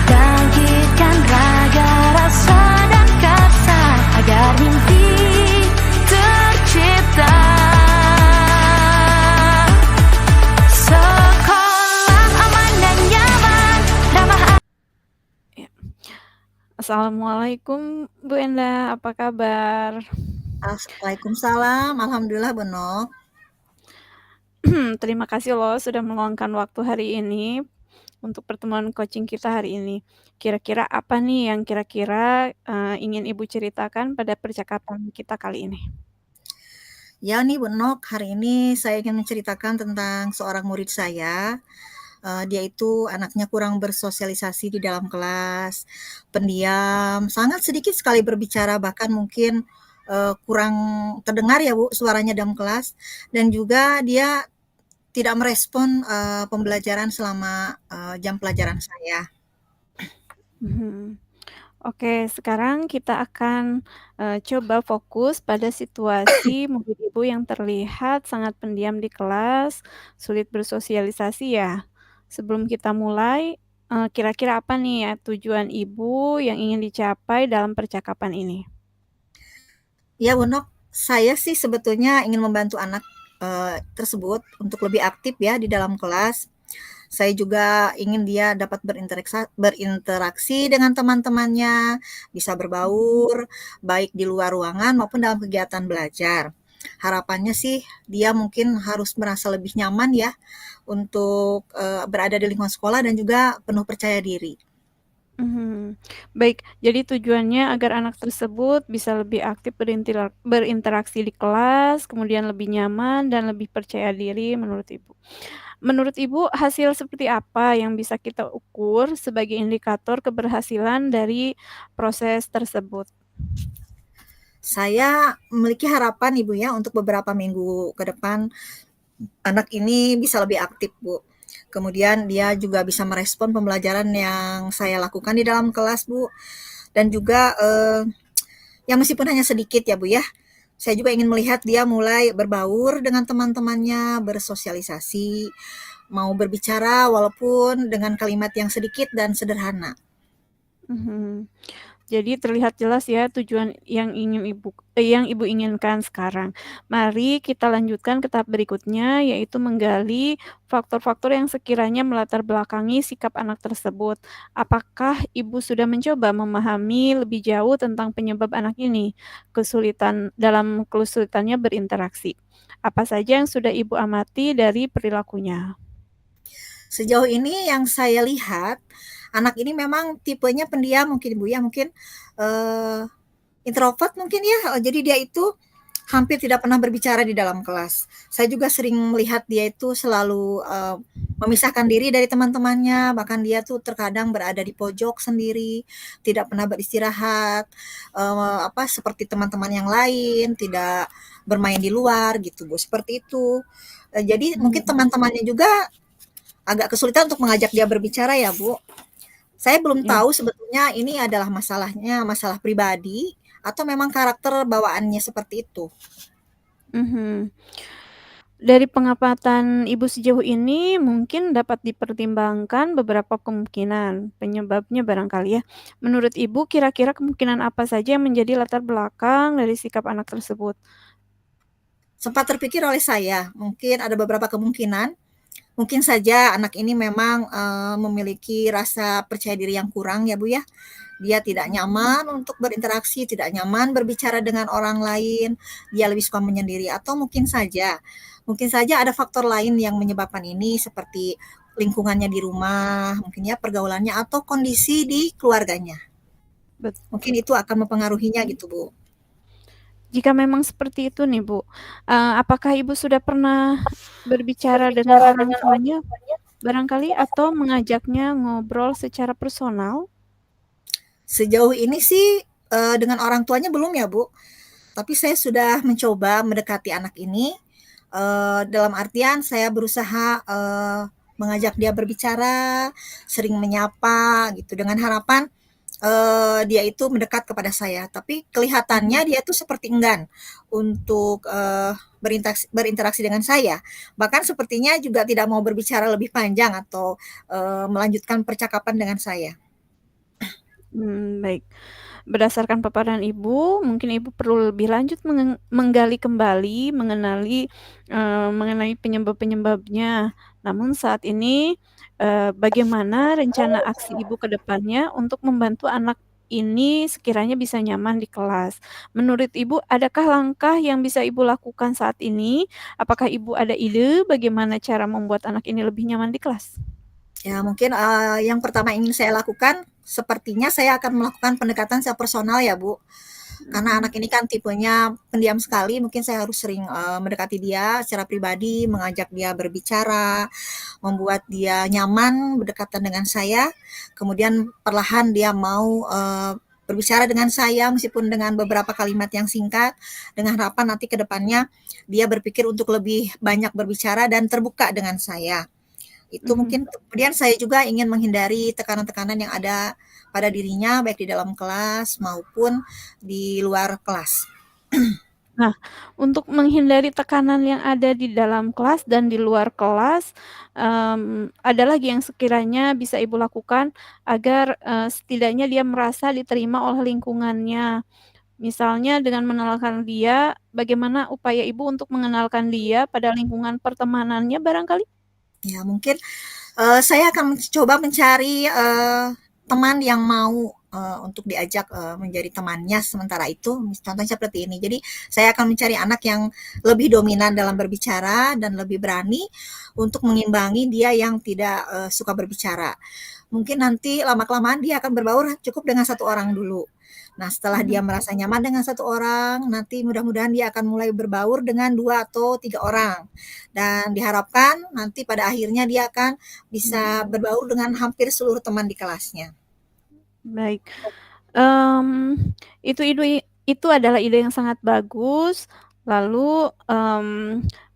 bangkitkan raga rasa dan kata agar mimpi tercipta. Sekolah aman dan nyaman, ramah. Assalamualaikum Bu Enda, apa kabar? Waalaikumsalam, alhamdulillah Bu Nok. Terima kasih loh sudah meluangkan waktu hari ini untuk pertemuan coaching kita hari ini. Kira-kira apa nih yang kira-kira ingin Ibu ceritakan pada percakapan kita kali ini? Ya nih Bu Nok, hari ini saya ingin menceritakan tentang seorang murid saya. Dia itu anaknya kurang bersosialisasi di dalam kelas, pendiam, sangat sedikit sekali berbicara, bahkan mungkin kurang terdengar ya Bu suaranya dalam kelas, dan juga dia tidak merespon pembelajaran selama jam pelajaran saya. Oke, sekarang kita akan coba fokus pada situasi murid Ibu yang terlihat sangat pendiam di kelas, sulit bersosialisasi ya. Sebelum kita mulai, kira-kira apa nih ya tujuan Ibu yang ingin dicapai dalam percakapan ini? Ya Bu Nok, saya sih sebetulnya ingin membantu anak tersebut untuk lebih aktif ya di dalam kelas. Saya juga ingin dia dapat berinteraksi dengan teman-temannya, bisa berbaur, baik di luar ruangan maupun dalam kegiatan belajar. Harapannya sih dia mungkin harus merasa lebih nyaman ya untuk berada di lingkungan sekolah dan juga penuh percaya diri. Baik, jadi tujuannya agar anak tersebut bisa lebih aktif berinteraksi di kelas, kemudian lebih nyaman dan lebih percaya diri menurut Ibu. Menurut Ibu, hasil seperti apa yang bisa kita ukur sebagai indikator keberhasilan dari proses tersebut? Saya memiliki harapan Ibu ya untuk beberapa minggu ke depan anak ini bisa lebih aktif Bu. Kemudian dia juga bisa merespon pembelajaran yang saya lakukan di dalam kelas Bu. Dan juga ya meskipun hanya sedikit ya Bu ya, saya juga ingin melihat dia mulai berbaur dengan teman-temannya, bersosialisasi, mau berbicara walaupun dengan kalimat yang sedikit dan sederhana. Jadi terlihat jelas ya tujuan yang Ibu inginkan sekarang. Mari kita lanjutkan ke tahap berikutnya, yaitu menggali faktor-faktor yang sekiranya melatar belakangi sikap anak tersebut. Apakah Ibu sudah mencoba memahami lebih jauh tentang penyebab anak ini kesulitannya berinteraksi? Apa saja yang sudah Ibu amati dari perilakunya? Sejauh ini yang saya lihat, anak ini memang tipenya pendiam mungkin Bu ya, mungkin introvert mungkin ya, jadi dia itu hampir tidak pernah berbicara di dalam kelas. Saya juga sering melihat dia itu selalu memisahkan diri dari teman-temannya, bahkan dia tuh terkadang berada di pojok sendiri, tidak pernah beristirahat, seperti teman-teman yang lain, tidak bermain di luar gitu Bu, seperti itu. Jadi mungkin teman-temannya juga agak kesulitan untuk mengajak dia berbicara ya Bu. Saya belum Ya. tahu sebetulnya ini adalah masalah pribadi atau memang karakter bawaannya seperti itu. Dari pengamatan Ibu sejauh ini mungkin dapat dipertimbangkan beberapa kemungkinan penyebabnya barangkali ya. Menurut Ibu kira-kira kemungkinan apa saja yang menjadi latar belakang dari sikap anak tersebut? Sempat terpikir oleh saya, mungkin ada beberapa kemungkinan. Mungkin saja anak ini memang memiliki rasa percaya diri yang kurang ya Bu ya. Dia tidak nyaman untuk berinteraksi, tidak nyaman berbicara dengan orang lain, dia lebih suka menyendiri, atau mungkin saja ada faktor lain yang menyebabkan ini seperti lingkungannya di rumah, mungkin ya pergaulannya atau kondisi di keluarganya. Mungkin itu akan mempengaruhinya gitu Bu. Jika memang seperti itu nih Bu, apakah Ibu sudah pernah berbicara dengan orang tuanya barangkali atau mengajaknya ngobrol secara personal? Sejauh ini sih dengan orang tuanya belum ya Bu, tapi saya sudah mencoba mendekati anak ini, dalam artian saya berusaha mengajak dia berbicara, sering menyapa gitu dengan harapan dia itu mendekat kepada saya. Tapi kelihatannya dia tuh seperti enggan untuk berinteraksi dengan saya. Bahkan sepertinya juga tidak mau berbicara lebih panjang atau, melanjutkan percakapan dengan saya. Baik. Berdasarkan paparan Ibu, mungkin Ibu perlu lebih lanjut menggali kembali, mengenai penyebab-penyebabnya. Namun saat ini, bagaimana rencana aksi Ibu ke depannya untuk membantu anak ini sekiranya bisa nyaman di kelas? Menurut Ibu, adakah langkah yang bisa Ibu lakukan saat ini? Apakah Ibu ada ide bagaimana cara membuat anak ini lebih nyaman di kelas? Ya mungkin, yang pertama ingin saya lakukan, sepertinya saya akan melakukan pendekatan secara personal ya, Bu. Karena Mhm, anak ini kan tipenya pendiam sekali, mungkin saya harus sering, mendekati dia secara pribadi, mengajak dia berbicara, membuat dia nyaman berdekatan dengan saya, kemudian perlahan dia mau, berbicara dengan saya meskipun dengan beberapa kalimat yang singkat, dengan harapan nanti ke depannya dia berpikir untuk lebih banyak berbicara dan terbuka dengan saya. Itu mhm. mungkin kemudian saya juga ingin menghindari tekanan-tekanan yang ada pada dirinya, baik di dalam kelas maupun di luar kelas. Nah, untuk menghindari tekanan yang ada di dalam kelas dan di luar kelas, ada lagi yang sekiranya bisa Ibu lakukan agar, setidaknya dia merasa diterima oleh lingkungannya. Misalnya dengan mengenalkan dia, bagaimana upaya Ibu untuk mengenalkan dia pada lingkungan pertemanannya barangkali? Ya mungkin, saya akan coba mencari, teman yang mau, untuk diajak, menjadi temannya sementara itu, contohnya seperti ini. Jadi saya akan mencari anak yang lebih dominan dalam berbicara dan lebih berani untuk mengimbangi dia yang tidak, suka berbicara. Mungkin nanti lama-kelamaan dia akan berbaur cukup dengan satu orang dulu. Nah, setelah dia Mhm, merasa nyaman dengan satu orang, nanti mudah-mudahan dia akan mulai berbaur dengan 2 atau 3 orang. Dan diharapkan nanti pada akhirnya dia akan bisa berbaur dengan hampir seluruh teman di kelasnya. baik. Itu adalah ide yang sangat bagus. Lalu,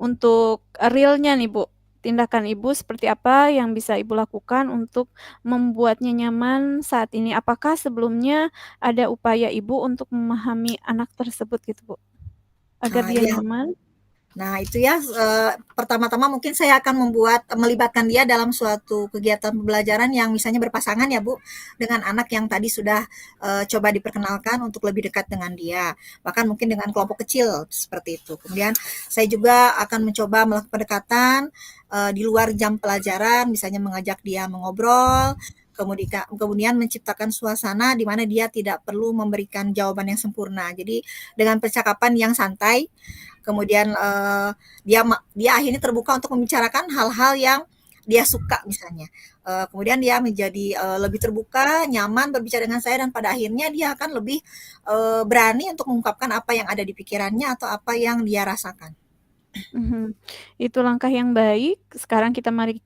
untuk realnya nih, Bu, tindakan Ibu seperti apa yang bisa Ibu lakukan untuk membuatnya nyaman saat ini? Apakah sebelumnya ada upaya Ibu untuk memahami anak tersebut gitu, Bu, agar dia Iya. nyaman? Nah, itu ya, pertama-tama mungkin saya akan melibatkan dia dalam suatu kegiatan pembelajaran yang misalnya berpasangan ya, Bu, dengan anak yang tadi sudah, coba diperkenalkan untuk lebih dekat dengan dia, bahkan mungkin dengan kelompok kecil, seperti itu. Kemudian saya juga akan mencoba melakukan pendekatan, di luar jam pelajaran, misalnya mengajak dia mengobrol, kemudian menciptakan suasana di mana dia tidak perlu memberikan jawaban yang sempurna. Jadi dengan percakapan yang santai, kemudian, dia akhirnya terbuka untuk membicarakan hal-hal yang dia suka misalnya, kemudian dia menjadi, lebih terbuka, nyaman berbicara dengan saya dan pada akhirnya dia akan lebih, berani untuk mengungkapkan apa yang ada di pikirannya atau apa yang dia rasakan. Mhm, itu langkah yang baik. Sekarang kita mari,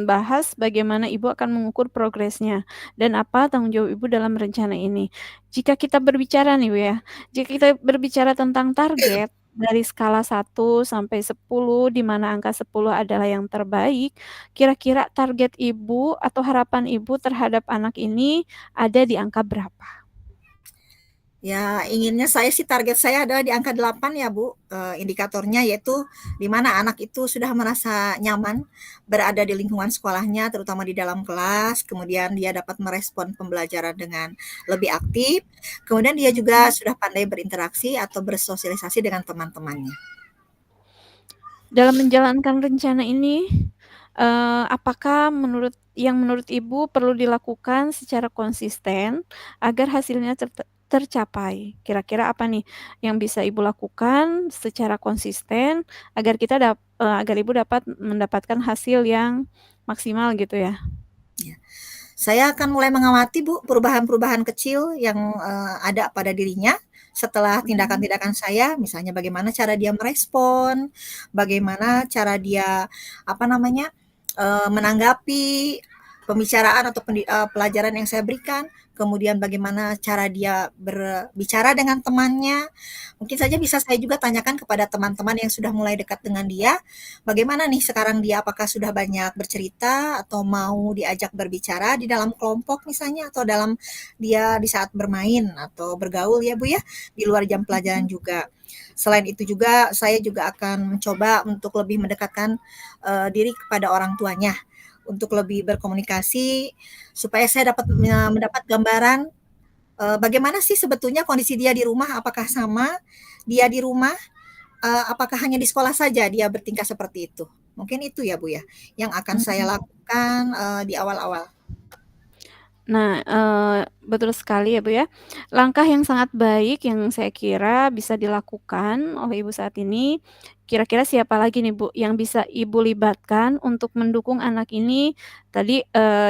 bahas bagaimana Ibu akan mengukur progresnya dan apa tanggung jawab Ibu dalam rencana ini. Jika kita berbicara nih, Bu, ya, jika kita berbicara tentang target dari skala 1 sampai 10, di mana angka 10 adalah yang terbaik, kira-kira target Ibu atau harapan Ibu terhadap anak ini ada di angka berapa? Ya, inginnya sih target saya adalah di angka 8 ya, Bu, indikatornya yaitu di mana anak itu sudah merasa nyaman berada di lingkungan sekolahnya, terutama di dalam kelas, kemudian dia dapat merespon pembelajaran dengan lebih aktif, kemudian dia juga Mhm. sudah pandai berinteraksi atau bersosialisasi dengan teman-temannya. Dalam menjalankan rencana ini, apakah menurut Ibu perlu dilakukan secara konsisten agar hasilnya tercapai? Kira-kira apa nih yang bisa Ibu lakukan secara konsisten agar Ibu dapat mendapatkan hasil yang maksimal gitu ya? Ya. Saya akan mulai mengamati, Bu, perubahan-perubahan kecil yang, ada pada dirinya setelah Mhm, tindakan-tindakan saya, misalnya bagaimana cara dia merespon, bagaimana cara dia, apa namanya, menanggapi, pembicaraan atau pelajaran yang saya berikan, kemudian bagaimana cara dia berbicara dengan temannya. Mungkin saja bisa saya juga tanyakan kepada teman-teman yang sudah mulai dekat dengan dia, bagaimana nih sekarang dia, apakah sudah banyak bercerita atau mau diajak berbicara di dalam kelompok misalnya, atau dalam dia di saat bermain atau bergaul ya Bu ya, di luar jam pelajaran juga. Selain itu juga saya juga akan mencoba untuk lebih mendekatkan diri kepada orang tuanya, untuk lebih berkomunikasi supaya saya dapat mendapat gambaran bagaimana sih sebetulnya kondisi dia di rumah, apakah sama dia di rumah, apakah hanya di sekolah saja dia bertingkah seperti itu. Mungkin itu ya Bu ya, yang akan saya lakukan di awal-awal. Nah, betul sekali ya, Bu, ya. Langkah yang sangat baik yang saya kira bisa dilakukan oleh Ibu saat ini, kira-kira siapa lagi nih, Bu, yang bisa Ibu libatkan untuk mendukung anak ini? Tadi,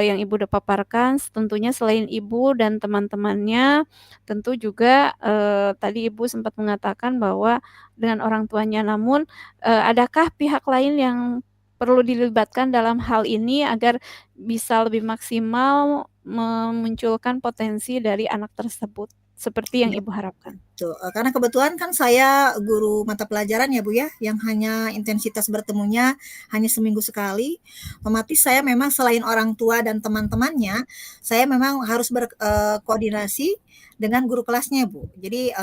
yang Ibu udah paparkan tentunya selain Ibu dan teman-temannya, tentu juga, tadi Ibu sempat mengatakan bahwa dengan orang tuanya. Namun, adakah pihak lain yang perlu dilibatkan dalam hal ini agar bisa lebih maksimal memunculkan potensi dari anak tersebut, seperti yang Ibu harapkan? Betul, karena kebetulan kan saya guru mata pelajaran ya Bu ya, yang hanya intensitas bertemunya hanya seminggu sekali, otomatis saya memang selain orang tua dan teman-temannya, saya memang harus koordinasi dengan guru kelasnya Bu. Jadi,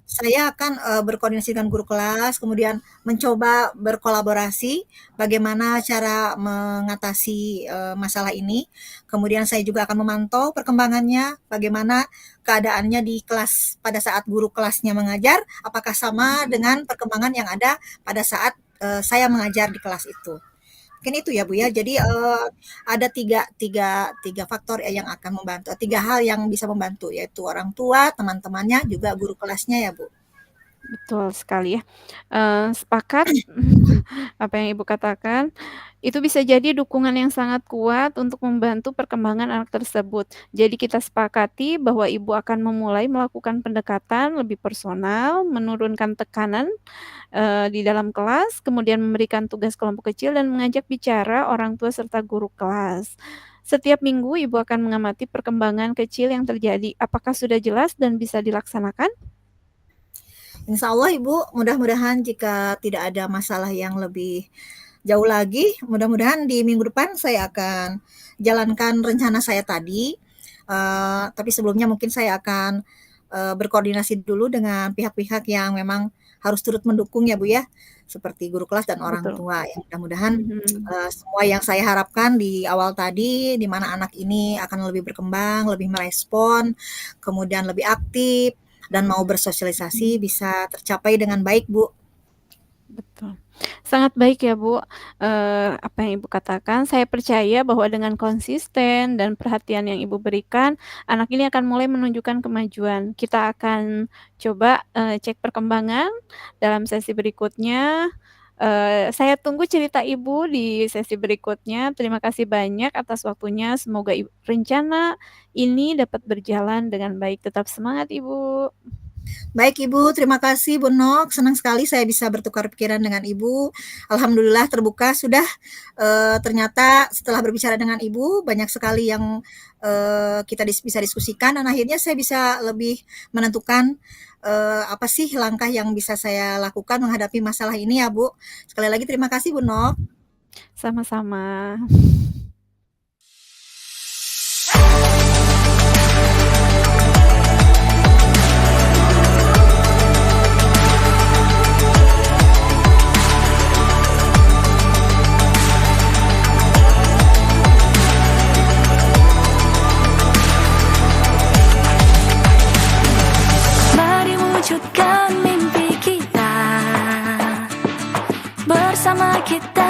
saya akan, berkoordinasi dengan guru kelas, kemudian mencoba berkolaborasi bagaimana cara mengatasi, masalah ini, kemudian saya juga akan memantau perkembangannya, bagaimana keadaannya di kelas pada saat guru kelasnya mengajar, apakah sama dengan perkembangan yang ada pada saat saya mengajar di kelas itu. Mungkin itu ya Bu ya. Jadi ada tiga faktor ya yang akan membantu, tiga hal yang bisa membantu, yaitu orang tua, teman-temannya, juga guru kelasnya ya Bu. Betul sekali ya, sepakat apa yang Ibu katakan, itu bisa jadi dukungan yang sangat kuat untuk membantu perkembangan anak tersebut. Jadi kita sepakati bahwa Ibu akan memulai melakukan pendekatan lebih personal, menurunkan tekanan, di dalam kelas, kemudian memberikan tugas kelompok kecil dan mengajak bicara orang tua serta guru kelas. Setiap minggu Ibu akan mengamati perkembangan kecil yang terjadi. Apakah sudah jelas dan bisa dilaksanakan? Insya Allah Ibu, mudah-mudahan jika tidak ada masalah yang lebih jauh lagi, mudah-mudahan di minggu depan saya akan jalankan rencana saya tadi. Tapi sebelumnya mungkin saya akan berkoordinasi dulu dengan pihak-pihak yang memang harus turut mendukung ya Bu ya, seperti guru kelas dan orang Betul. tua. Ya, mudah-mudahan Mhm. semua yang saya harapkan di awal tadi, di mana anak ini akan lebih berkembang, lebih merespon, kemudian lebih aktif, dan mau bersosialisasi bisa tercapai dengan baik Bu. Betul. Sangat baik ya, Bu, apa yang Ibu katakan. Saya percaya bahwa dengan konsisten dan perhatian yang Ibu berikan, anak ini akan mulai menunjukkan kemajuan. Kita akan coba, cek perkembangan dalam sesi berikutnya. Saya tunggu cerita Ibu di sesi berikutnya. Terima kasih banyak atas waktunya. Semoga rencana ini dapat berjalan dengan baik. Tetap semangat, Ibu. Baik Ibu, terima kasih Bu Nok, senang sekali saya bisa bertukar pikiran dengan Ibu. Alhamdulillah terbuka sudah, ternyata setelah berbicara dengan Ibu, banyak sekali yang, kita bisa diskusikan dan akhirnya saya bisa lebih menentukan, apa sih langkah yang bisa saya lakukan menghadapi masalah ini ya Bu. Sekali lagi terima kasih Bu Nok. Sama-sama. Mari wujudkan mimpi kita, bersama kita